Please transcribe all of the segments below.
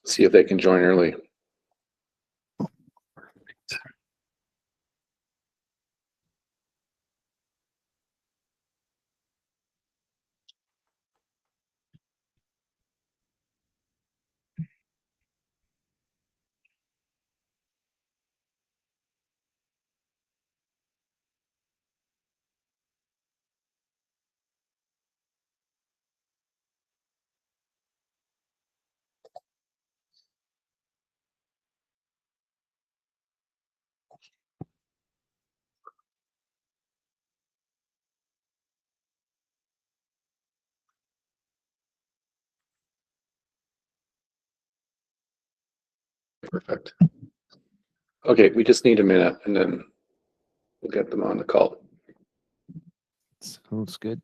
See if they can join early. Perfect. Okay, we just need a minute and then we'll get them on the call. Sounds good.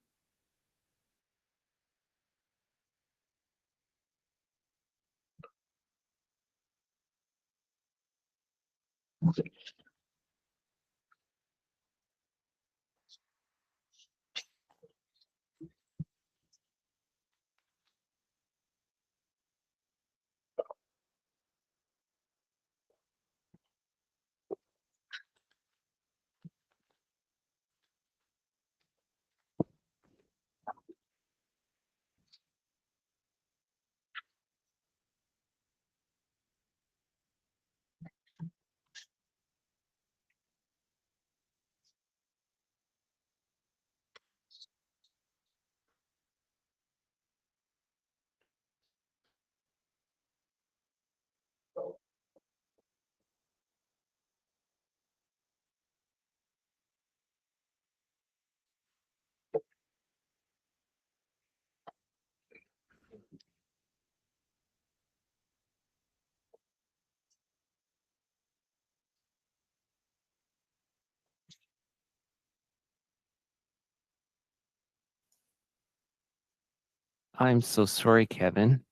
I'm so sorry, Kevin.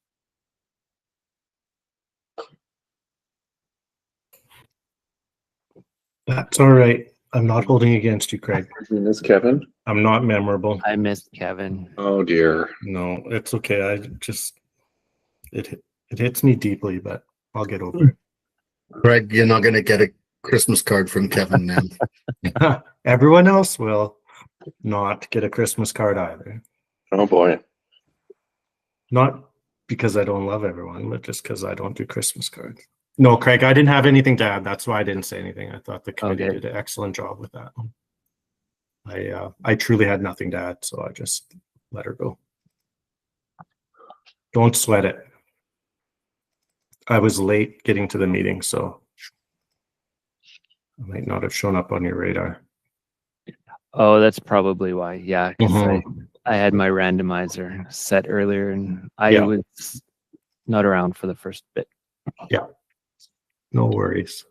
That's all right. I'm not holding against you, Craig. You miss Kevin? I'm not memorable. I missed Kevin. Oh dear. No, it's okay. I just it hits me deeply, but I'll get over it. Greg, you're not going to get a Christmas card from Kevin now. Everyone else will not get a Christmas card either. Oh boy. Not because I don't love everyone, but just because I don't do Christmas cards. No, Craig, I didn't have anything to add. That's why I didn't say anything. I thought the committee Okay. did an excellent job with that. I truly had nothing to add, so I just let her go. Don't sweat it. I was late getting to the meeting, so I might not have shown up on your radar. Oh, that's probably why. Yeah, 'cause Mhm. I had my randomizer set earlier and I Yeah. was not around for the first bit. No worries.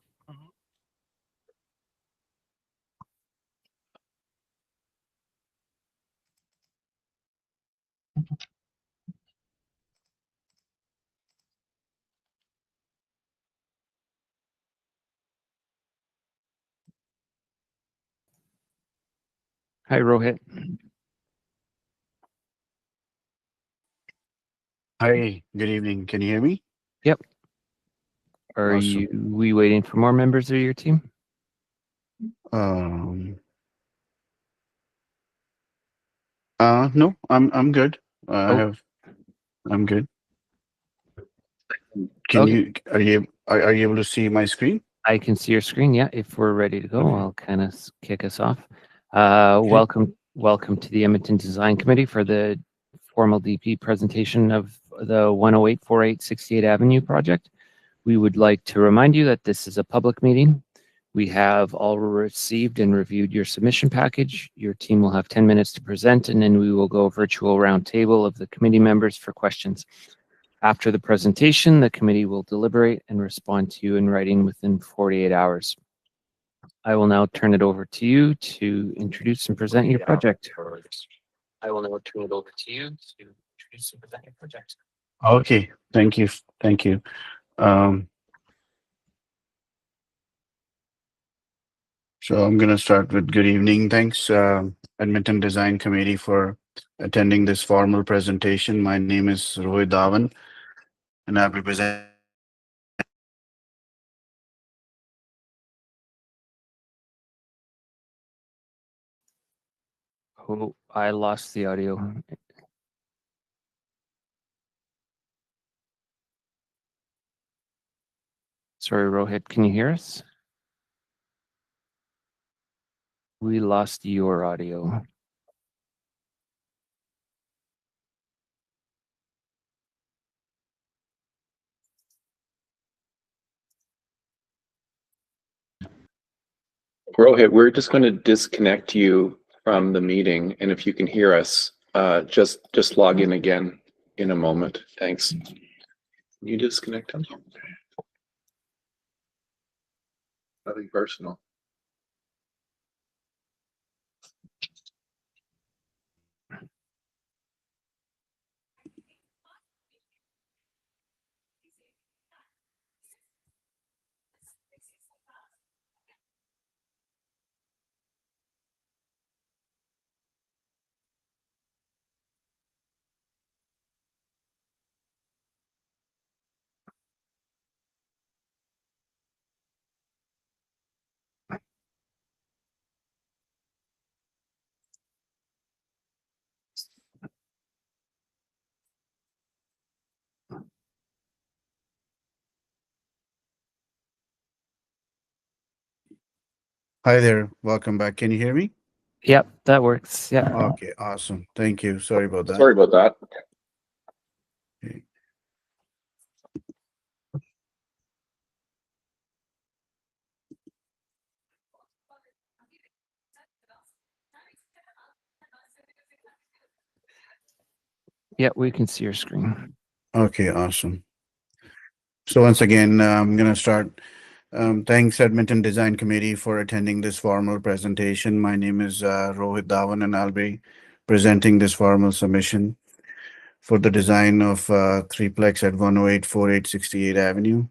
Hi, Rohit. Hi, good evening. Can you hear me? Are Awesome. we waiting for more members of your team? No, I'm good. Oh. I'm good. Okay. Are you able to see my screen? I can see your screen. Yeah, if we're ready to go, Okay. I'll kind of kick us off. Welcome to the Edmonton Design Committee for the formal DP presentation of the 10848 68th Avenue project. We would like to remind you that this is a public meeting. We have all received and reviewed your submission package. Your team will have 10 minutes to present, and then we will go virtual roundtable of the committee members for questions. After the presentation, the committee will deliberate and respond to you in writing within 48 hours. I will now turn it over to you to introduce and present your project. Okay, thank you. Thank you. So I'm going to start with good evening. Thanks, Edmonton Design Committee, for attending this formal presentation. My name is Rohit Dhawan, and I represent Oh, I lost the audio. Sorry, Rohit, can you hear us? We lost your audio. Rohit, we're just going to disconnect you from the meeting, and if you can hear us, just log in again in a moment. Thanks. Can you disconnect him? Nothing personal. Hi there. Welcome back. Can you hear me? Yep, that works. Yeah. Okay, awesome. Thank you. Sorry about that. Sorry about that. Okay. Yeah, we can see your screen. Okay, awesome. So once again, I'm going to start. Thanks, Edmonton Design Committee, for attending this formal presentation. My name is Rohit Dhawan, and I'll be presenting this formal submission for the design of threeplex at 108 4868 Avenue.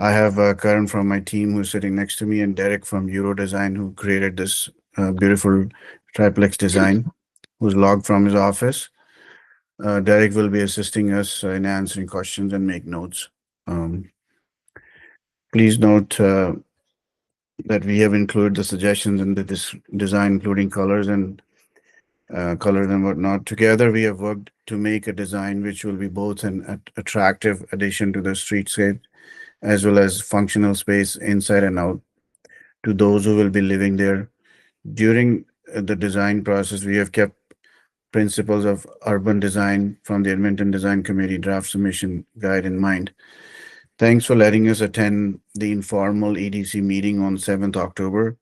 I have Karan from my team who's sitting next to me, and Derek from Euro Design, who created this beautiful triplex design, who's logged from his office. Derek will be assisting us in answering questions and make notes. Please note that we have included the suggestions in this design, including colors and whatnot. Together, we have worked to make a design which will be both an attractive addition to the streetscape as well as functional space inside and out to those who will be living there. During the design process, we have kept principles of urban design from the Edmonton Design Committee draft submission guide in mind. Thanks for letting us attend the informal EDC meeting on 7th October.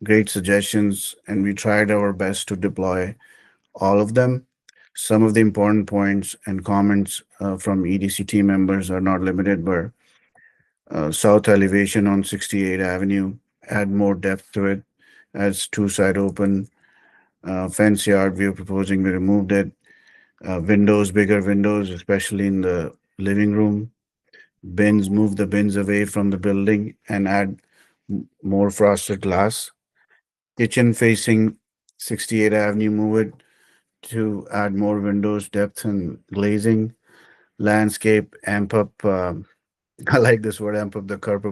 Great suggestions, and we tried our best to deploy all of them. Some of the important points and comments from EDC team members are not limited, but south elevation on 68 Avenue, add more depth to it, as two-side open. Fence yard, we are proposing we removed it. Windows, bigger windows, especially in the living room. Bins, move the bins away from the building and add more frosted glass. Kitchen facing 68 Avenue, move it to add more windows, depth, and glazing. Landscape, amp up, I like this word, amp up the curb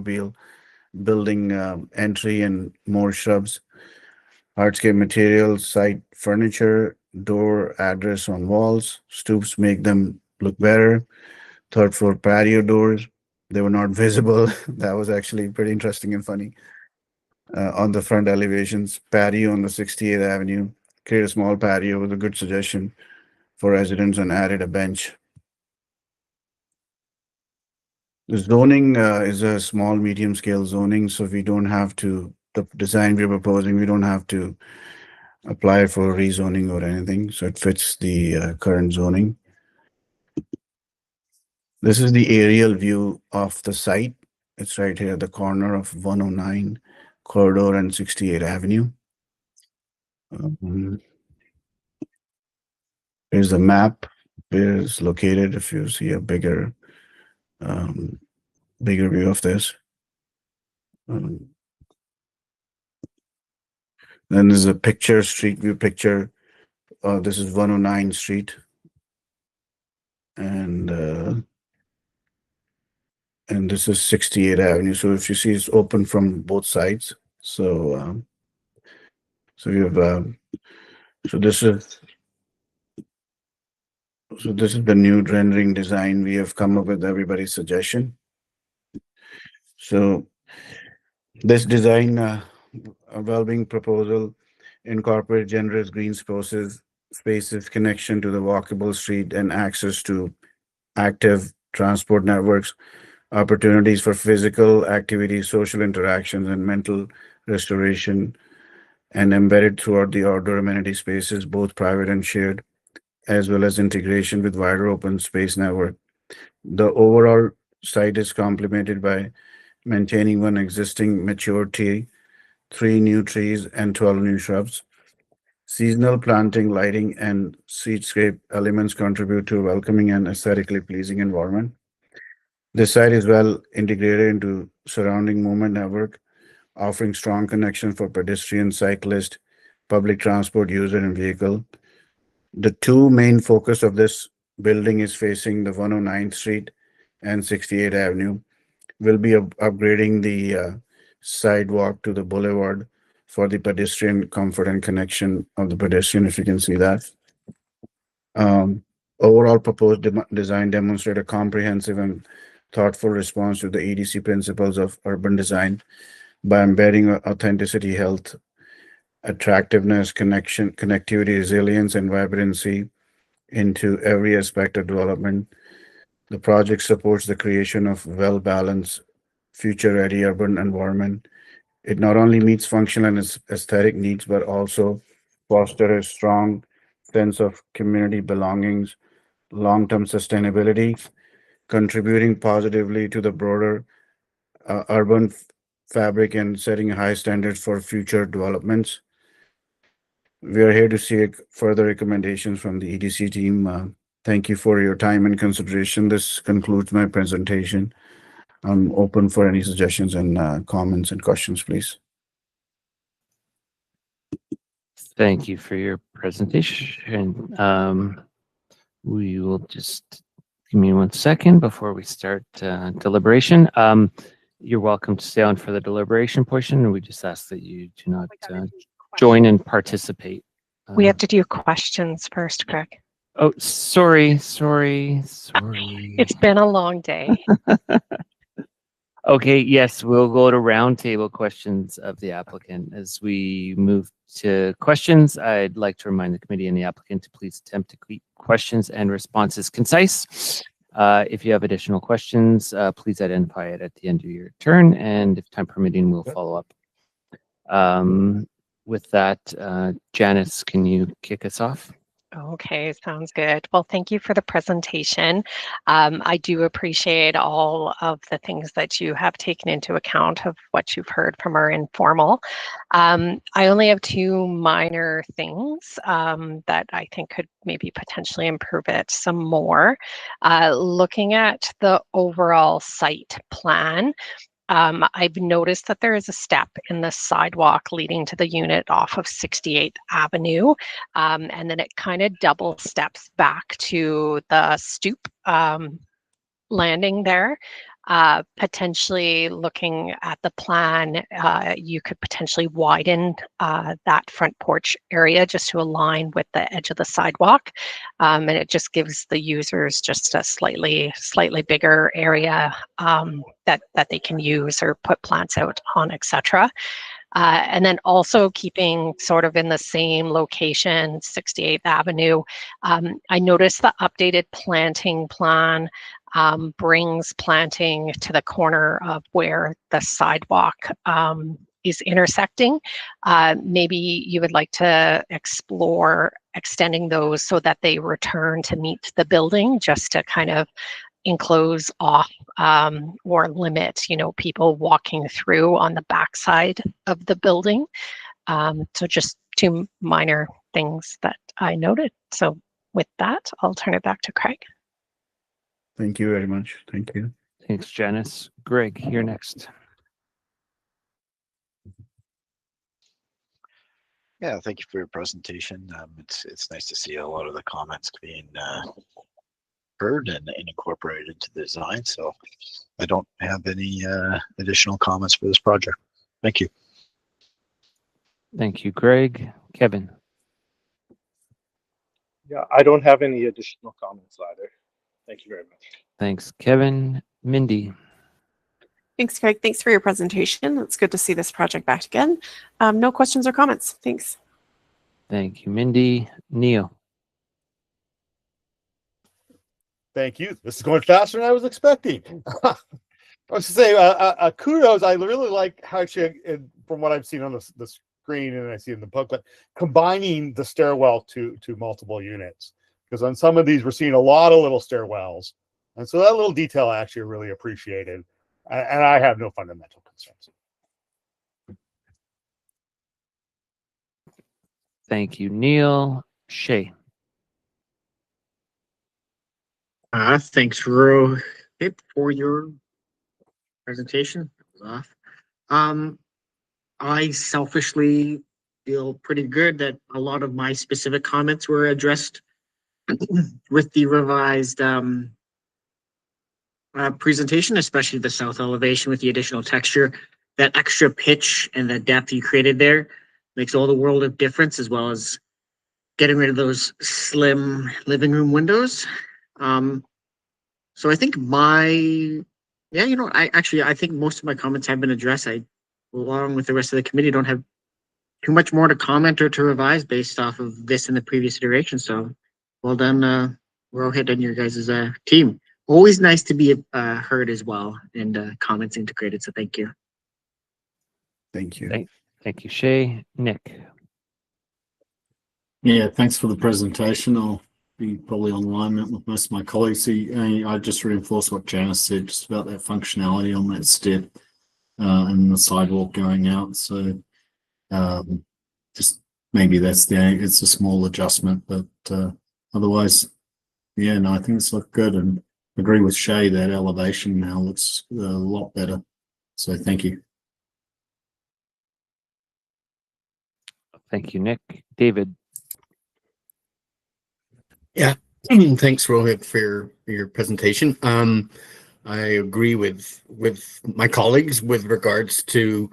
building entry and more shrubs. Hardscape materials, site furniture, door address on walls, stoops make them look better. Third floor patio doors, they were not visible. That was actually pretty interesting and funny. On the front elevations, patio on the 68th Avenue, create a small patio was a good suggestion for residents and added a bench. The zoning is a small, medium scale zoning, so we don't have to, the design we're proposing, we don't have to apply for rezoning or anything. So it fits the current zoning. This is the aerial view of the site. It's right here at the corner of 109 Corridor and 68 Avenue. Here's the map where it's located if you see a bigger view of this. Then there's a picture, street view picture. This is 109 Street. And this is 68 Avenue. So if you see, it's open from both sides. So we have So this is the new rendering design. We have come up with everybody's suggestion. So this design, a well-being proposal, incorporate generous green spaces, connection to the walkable street, and access to active transport networks, opportunities for physical activity, social interactions, and mental restoration, and embedded throughout the outdoor amenity spaces, both private and shared, as well as integration with wider open space network. The overall site is complemented by maintaining one existing mature tree, 3 new trees, and 12 new shrubs. Seasonal planting, lighting, and streetscape elements contribute to a welcoming and aesthetically pleasing environment. This site is well integrated into surrounding movement network, offering strong connection for pedestrian, cyclist, public transport user, and vehicle. The two main focus of this building is facing the 109th Street and 68th Avenue. We'll be upgrading the sidewalk to the boulevard for the pedestrian comfort and connection of the pedestrian, if you can see that. Overall proposed design demonstrate a comprehensive and thoughtful response to the EDC principles of urban design by embedding authenticity, health, attractiveness, connectivity, resilience, and vibrancy into every aspect of development. The project supports the creation of well-balanced, future-ready urban environment. It not only meets functional and aesthetic needs, but also foster a strong sense of community belongings, long-term sustainability, contributing positively to the broader urban fabric and setting high standards for future developments. We are here to seek further recommendations from the EDC team. Thank you for your time and consideration. This concludes my presentation. I'm open for any suggestions and comments and questions, please. Thank you for your presentation. We will just give me 1 second before we start deliberation. You're welcome to stay on for the deliberation portion, and we just ask that you do not join and participate. We have to do questions first, Craig. Oh, sorry. It's been a long day. Okay, yes, we'll go to roundtable questions of the applicant. As we move to questions, I'd like to remind the committee and the applicant to please attempt to keep questions and responses concise. If you have additional questions, please identify it at the end of your turn, and if time permitting, we'll follow up. With that, Janice, can you kick us off? Okay, sounds good. Well, thank you for the presentation. I do appreciate all of the things that you have taken into account of what you've heard from our informal. I only have 2 minor things that I think could maybe potentially improve it some more. Looking at the overall site plan, I've noticed that there is a step in the sidewalk leading to the unit off of 68th Avenue, and then it kind of double steps back to the stoop landing there. Potentially looking at the plan, you could potentially widen that front porch area just to align with the edge of the sidewalk. And it just gives the users just a slightly bigger area that they can use or put plants out on, etc. And then also keeping sort of in the same location, 68th Avenue, I noticed the updated planting plan brings planting to the corner of where the sidewalk is intersecting. Maybe you would like to explore extending those so that they return to meet the building, just to kind of enclose off or limit, people walking through on the backside of the building. So just 2 minor things that I noted. So with that, I'll turn it back to Craig. Thank you very much. Thank you. Thanks, Janice. Greg, you're next. Yeah, thank you for your presentation. It's nice to see a lot of the comments being heard and incorporated into the design. So I don't have any additional comments for this project. Thank you. Thank you, Greg. Kevin. Yeah, I don't have any additional comments either. Thank you very much. Thanks, Kevin. Mindy. Thanks, Craig. Thanks for your presentation. It's good to see this project back again. No questions or comments. Thanks. Thank you, Mindy. Neil. Thank you. This is going faster than I was expecting. I was to say, kudos. I really like how from what I've seen on the screen and I see in the booklet, combining the stairwell to multiple units. Because on some of these, we're seeing a lot of little stairwells. And so that little detail I actually really appreciated. And I have no fundamental concerns. Thank you, Neil. Shay. Thanks, Rohit, for your presentation. I selfishly feel pretty good that a lot of my specific comments were addressed with the revised presentation, especially the south elevation with the additional texture. That extra pitch and the depth you created there makes all the world of difference, as well as getting rid of those slim living room windows. So I think I think most of my comments have been addressed. I, along with the rest of the committee, don't have too much more to comment or to revise based off of this and the previous iteration. So well done, Rohit and your guys' team. Always nice to be heard as well and comments integrated. So thank you. Thank you. Thank you, Shay. Nick. Yeah, thanks for the presentation. I'll be probably on alignment with most of my colleagues. I just reinforce what Janice said just about that functionality on that step and the sidewalk going out. So just maybe it's a small adjustment, but otherwise, yeah, no, I think it's looked good, and agree with Shay that elevation now looks a lot better. So thank you. Thank you, Nick. David. Yeah, thanks, Rohit, for your presentation. I agree with my colleagues with regards to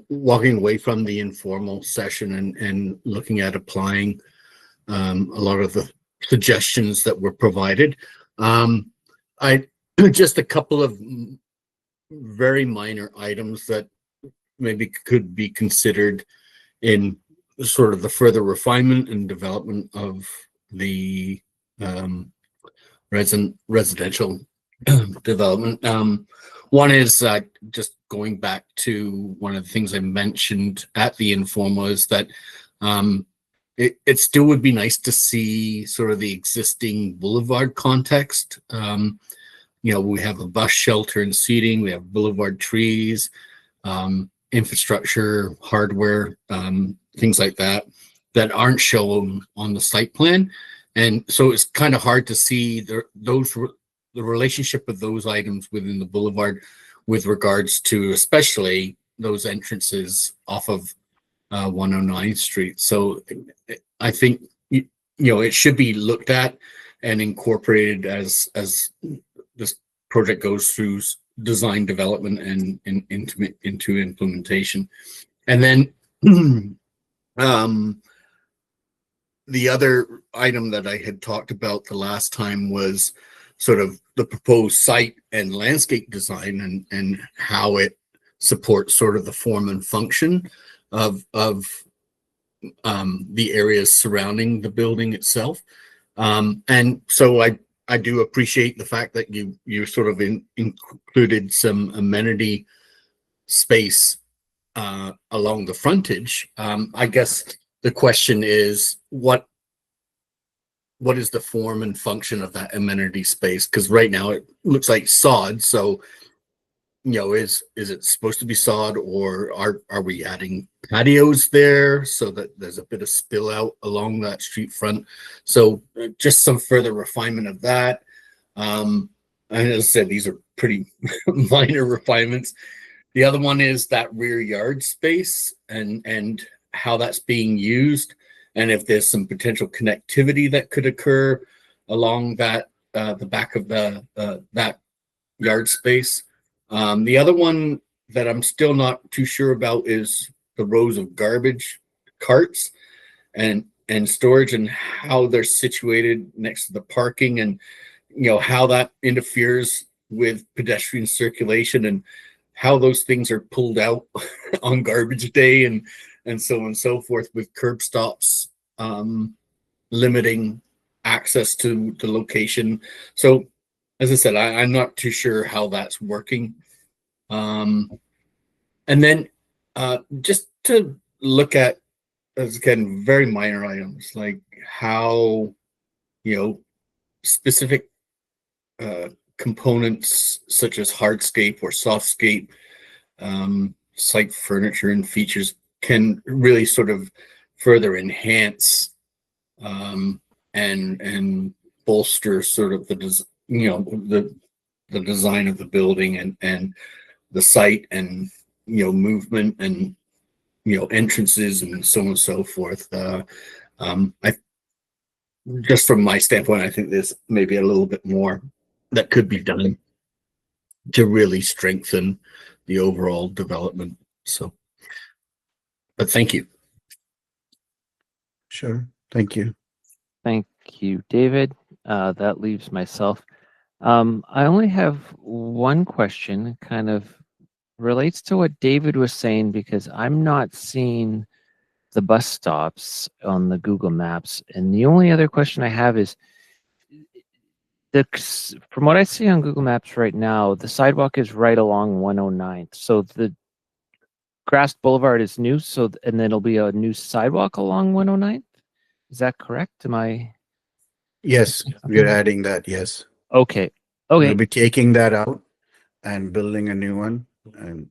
walking away from the informal session and looking at applying a lot of the suggestions that were provided. I just a couple of very minor items that maybe could be considered in sort of the further refinement and development of the residential development. One is just going back to one of the things I mentioned at the informal is that it still would be nice to see sort of the existing boulevard context. We have a bus shelter and seating, we have boulevard trees, infrastructure, hardware, things like that aren't shown on the site plan. And so it's kind of hard to see the relationship of those items within the boulevard with regards to especially those entrances off of 109th Street. So I think it should be looked at and incorporated as this project goes through design development and into implementation. And then the other item that I had talked about the last time was sort of the proposed site and landscape design and how it supports sort of the form and function of the areas surrounding the building itself. And so I do appreciate the fact that you sort of included some amenity space along the frontage. I guess the question is what is the form and function of that amenity space? Because right now it looks like sod. So is it supposed to be sod, or are we adding patios there so that there's a bit of spill out along that street front? So just some further refinement of that. And as I said, these are pretty minor refinements. The other one is that rear yard space and how that's being used, and if there's some potential connectivity that could occur along that the back of that yard space. The other one that I'm still not too sure about is the rows of garbage carts, and and storage and how they're situated next to the parking, and how that interferes with pedestrian circulation, and how those things are pulled out on garbage day, and so on and so forth, with curb stops limiting access to the location. So as I said, I'm not too sure how that's working. And then just to look at, as again, very minor items, like how specific components such as hardscape or softscape site furniture and features can really sort of further enhance and bolster sort of the design of the building and the site, and movement, and entrances, and so on and so forth. I just from my standpoint, I think there's maybe a little bit more that could be done to really strengthen the overall development. So, but thank you. Sure. Thank you. Thank you, David. That leaves myself. I only have one question, kind of relates to what David was saying, because I'm not seeing the bus stops on the Google Maps. And the only other question I have is, from what I see on Google Maps right now, the sidewalk is right along 109th. So the grass boulevard is new, and then it'll be a new sidewalk along 109th. Is that correct? Am I? Yes, we're adding that. Yes. Okay. We'll be taking that out and building a new one, and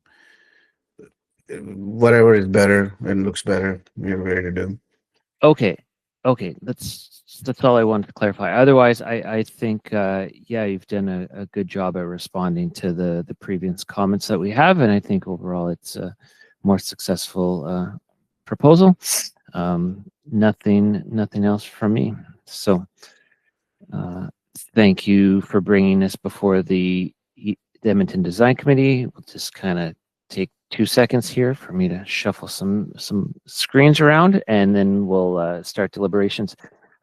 whatever is better and looks better, we're ready to do. Okay. That's all I wanted to clarify. Otherwise, I think, yeah, you've done a good job at responding to the previous comments that we have, and I think overall it's a more successful proposal. Nothing else from me. So thank you for bringing this before the Edmonton Design Committee. We'll just kind of take 2 seconds here for me to shuffle some screens around, and then we'll start deliberations.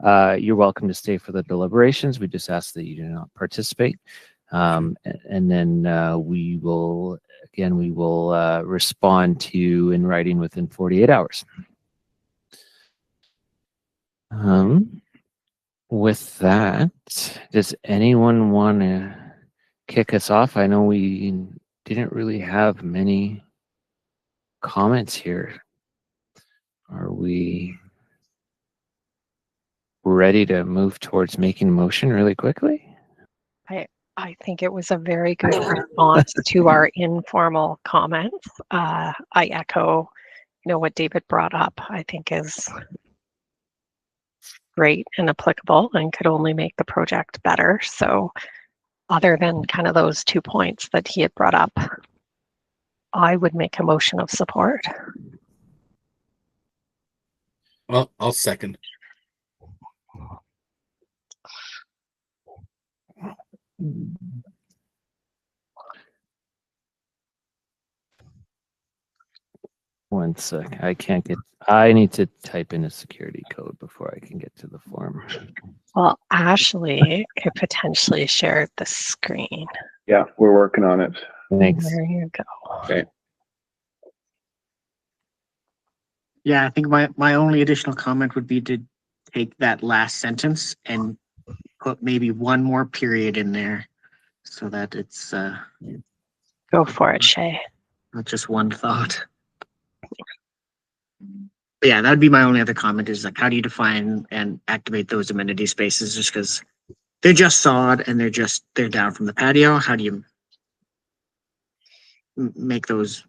You're welcome to stay for the deliberations. We just ask that you do not participate. And then we will respond to you in writing within 48 hours. With that, does anyone want to kick us off? I know we didn't really have many comments here. Are we ready to move towards making a motion really quickly? I think it was a very good response to our informal comments. I echo, what David brought up. I think is great and applicable and could only make the project better. So other than kind of those 2 points that he had brought up, I would make a motion of support. Well, I'll second. One sec. I need to type in a security code before I can get to the form. Well, Ashley could potentially share the screen. Yeah, we're working on it. Thanks. There you go. Okay. Yeah, I think my only additional comment would be to take that last sentence and put maybe one more period in there so that it's Go for it, Shay. not just one thought. But yeah, that'd be my only other comment, is like, how do you define and activate those amenity spaces? Just because they're just sod and they're down from the patio. How do you make those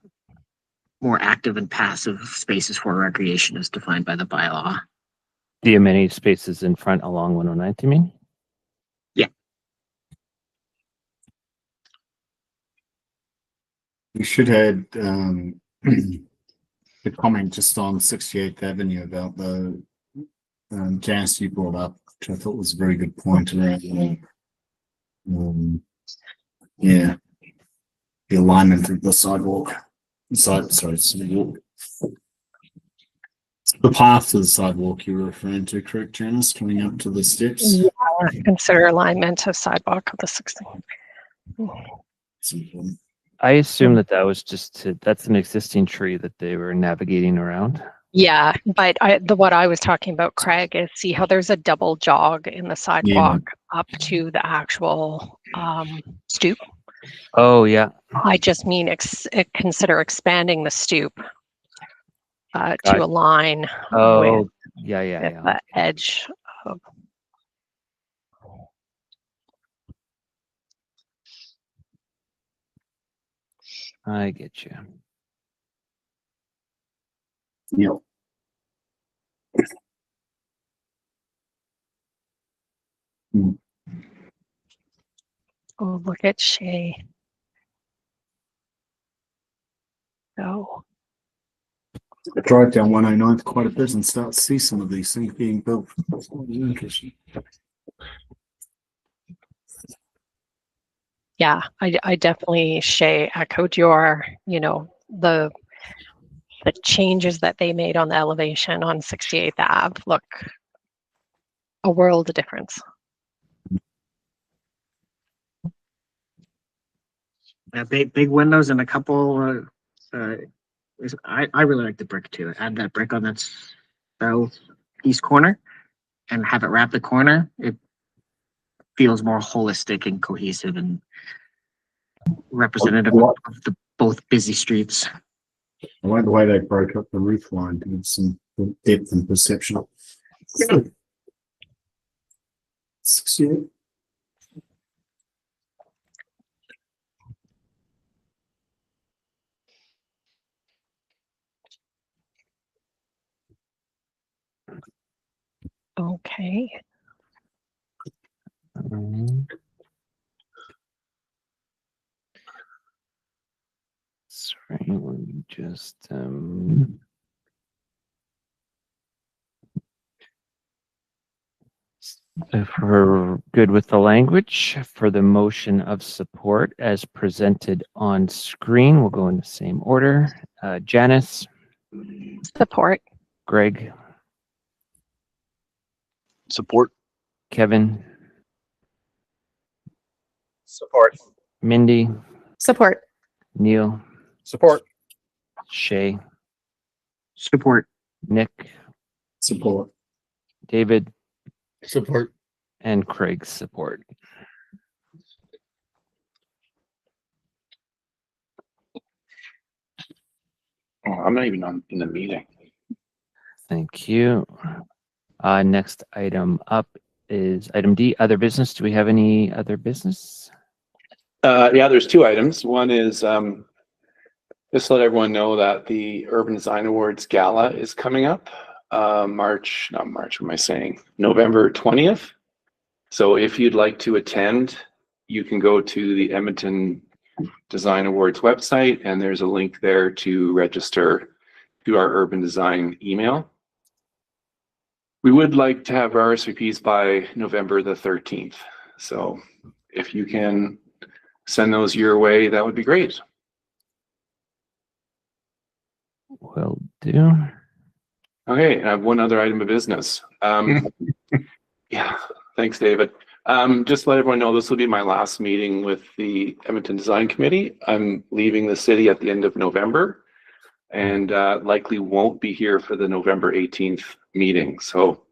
more active and passive spaces for recreation as defined by the bylaw? The amenity spaces in front along 109th, you mean? Yeah. We should add the comment just on 68th Avenue about the gas you brought up, which I thought was a very good point around the alignment of the sidewalk. Sidewalk. So The path to the sidewalk you were referring to, correct, Janice, coming up to the steps? Yeah, consider alignment of sidewalk of the 16th. It's important. I assume that that was that's an existing tree that they were navigating around. Yeah, but what I was talking about, Craig, is see how there's a double jog in the sidewalk up to the actual stoop. Oh, yeah. I just mean consider expanding the stoop to Got- align with Oh, yeah. the edge of. I get you. Yep. Oh, look at Shay. Oh. I drive down 109 quite a bit and start to see some of these things being built. That's interesting. Yeah, I definitely, Shay, echoed your, the changes that they made on the elevation on 68th Ave. Look, a world of difference. Big windows and a couple. I really like the brick too. Add that brick on that southeast corner, and have it wrap the corner. It feels more holistic and cohesive and representative of the both busy streets. I like the way they broke up the roof line to give some depth and perception. 68. Okay. Sorry, let me just if we're good with the language for the motion of support as presented on screen, we'll go in the same order. Janice. Support. Greg. Support. Kevin. Support. Mindy. Support. Neil. Support. Shay. Support. Nick. Support. David. Support. And Craig's support. Oh, I'm not even in the meeting. Thank you. Next item up is item D, other business. Do we have any other business? Yeah, there's two items. One is just to let everyone know that the Urban Design Awards Gala is coming up. November 20th. So if you'd like to attend, you can go to the Edmonton Design Awards website, and there's a link there to register to our urban design email. We would like to have RSVPs by November the 13th. So if you can send those your way, that would be great. Will do. Okay, I have one other item of business. Yeah, thanks, David. Just to let everyone know, this will be my last meeting with the Edmonton Design Committee. I'm leaving the city at the end of November and likely won't be here for the November 18th meeting. So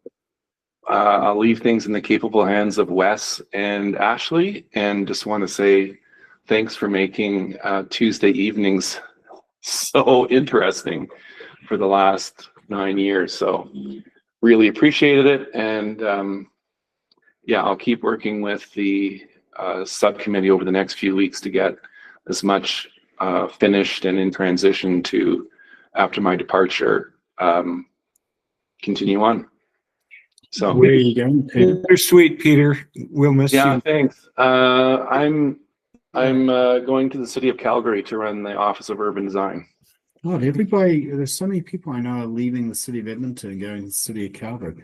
I'll leave things in the capable hands of Wes and Ashley, and just want to say thanks for making Tuesday evenings so interesting for the last 9 years. So really appreciated it. And yeah, I'll keep working with the subcommittee over the next few weeks to get as much finished and in transition to, after my departure, continue on. So Where are you going, Peter? You're sweet, Peter. We'll miss yeah, you. thanks. I'm going to the city of Calgary to run the Office of Urban Design. Oh, everybody, there's so many people I know are leaving the city of Edmonton and going to the city of Calgary.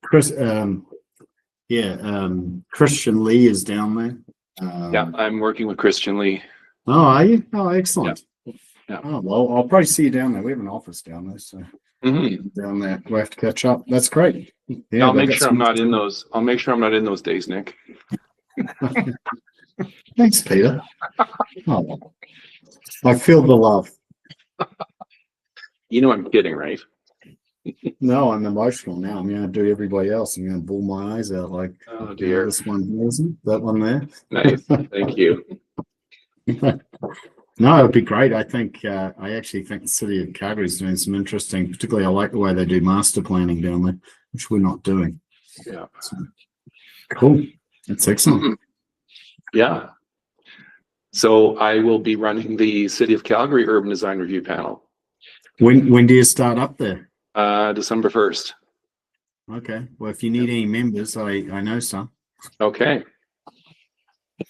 Christian Lee is down there. Yeah, I'm working with Christian Lee. Oh, are you? Oh, excellent. Yeah. Oh, well, I'll probably see you down there. We have an office down there, so Mhm. down there. We have to catch up. That's great. Yeah, I'll they make got sure I'm some- not in those. I'll make sure I'm not in those days, Nick. Thanks, Peter. Oh, I feel the love. You know I'm kidding, right? No, I'm emotional now. I'm going to do everybody else. I'm going to bawl my eyes out like, Oh you know, dear. this one here, isn't that one there? Nice. Thank you. No, it'd be great. I think I actually think the city of Calgary is doing some interesting. Particularly, I like the way they do master planning down there, which we're not doing. Yeah. So, cool. That's excellent. Mhm. Yeah. So I will be running the City of Calgary Urban Design Review Panel, When do you start up there? December 1st. Okay. Well, if you need any members, I know some. Okay.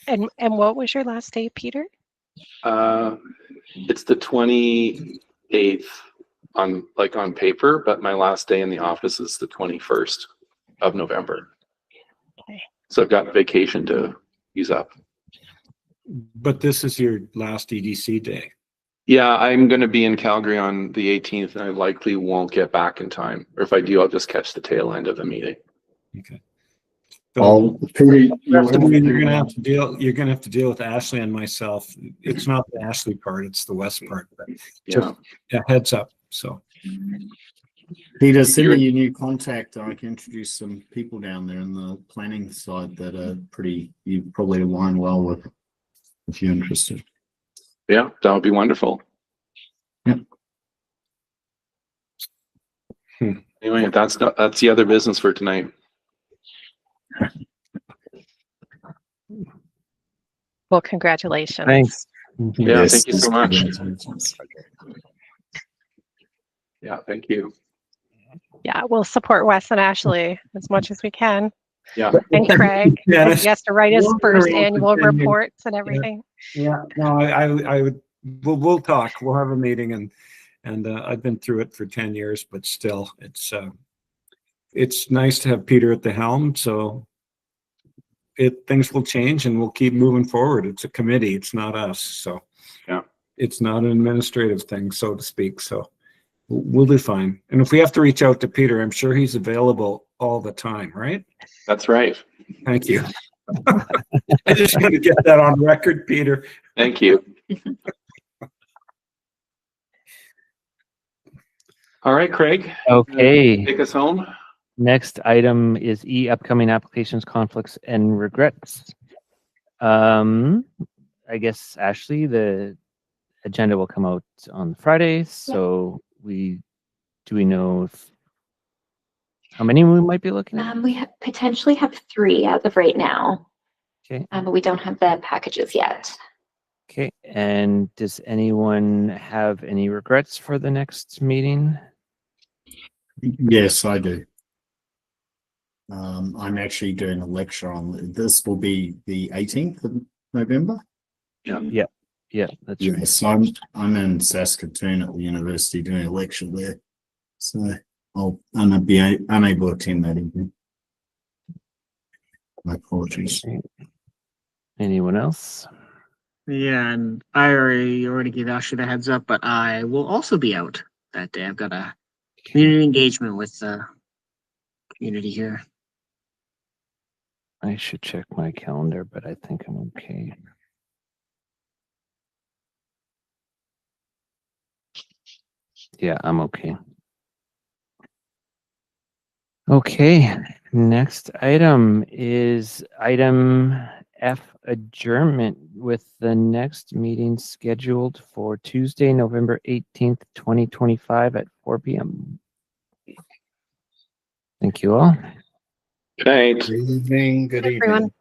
And what was your last day, Peter? It's the 28th on paper, but my last day in the office is the 21st of November. Okay. So I've got vacation to use up. But this is your last EDC day. Yeah, I'm going to be in Calgary on the 18th, and I likely won't get back in time. Or if I do, I'll just catch the tail end of the meeting. Okay. Oh, Peter, You're gonna have to deal. You're gonna have to deal with Ashley and myself. It's not the Ashley part; it's the West part. But just a heads up. So, Peter, send me your new contact. I can introduce some people down there in the planning side that are pretty. You probably align well with if you're interested. Yeah, that would be wonderful. Yep. Anyway, that's the other business for tonight. Well, congratulations. Thanks. Yeah, thank you so much. Yeah, thank you. Yeah, we'll support Wes and Ashley as much as we can. Yeah. And Craig, Yeah, he has to write his we'll first really annual continue. reports and everything. yeah, no, I would. We'll talk. We'll have a meeting, and I've been through it for 10 years, but still, it's nice to have Peter at the helm. So things will change, and we'll keep moving forward. It's a committee. It's not us. So yeah, it's not an administrative thing, so to speak. So we'll do fine. And if we have to reach out to Peter, I'm sure he's available all the time, right? That's right. Thank you. I just want to get that on record, Peter. Thank you. All right, Craig. Okay. Take us home. Next item is E, upcoming applications, conflicts, and regrets. I guess, Ashley, the agenda will come out on Friday, so do we know how many we might be looking at? We potentially have 3 as of right now. Okay. But we don't have the packages yet. Okay, and does anyone have any regrets for the next meeting? Yes, I do. I'm actually doing a lecture on this. Will be the 18th of November. Yeah, that's right. So I'm in Saskatoon at the university doing a lecture there. So I'll be unable to attend that evening. My apologies. Anyone else? Yeah, and I already gave Ashley the heads up, but I will also be out that day. I've got a community engagement with the community here. I should check my calendar, but I think I'm okay. Yeah, I'm okay. Okay, next item is item F, adjournment, with the next meeting scheduled for Tuesday, November 18th, 2025 at 4 p.m. Thank you all. Good night. Good evening. Good evening. Everyone.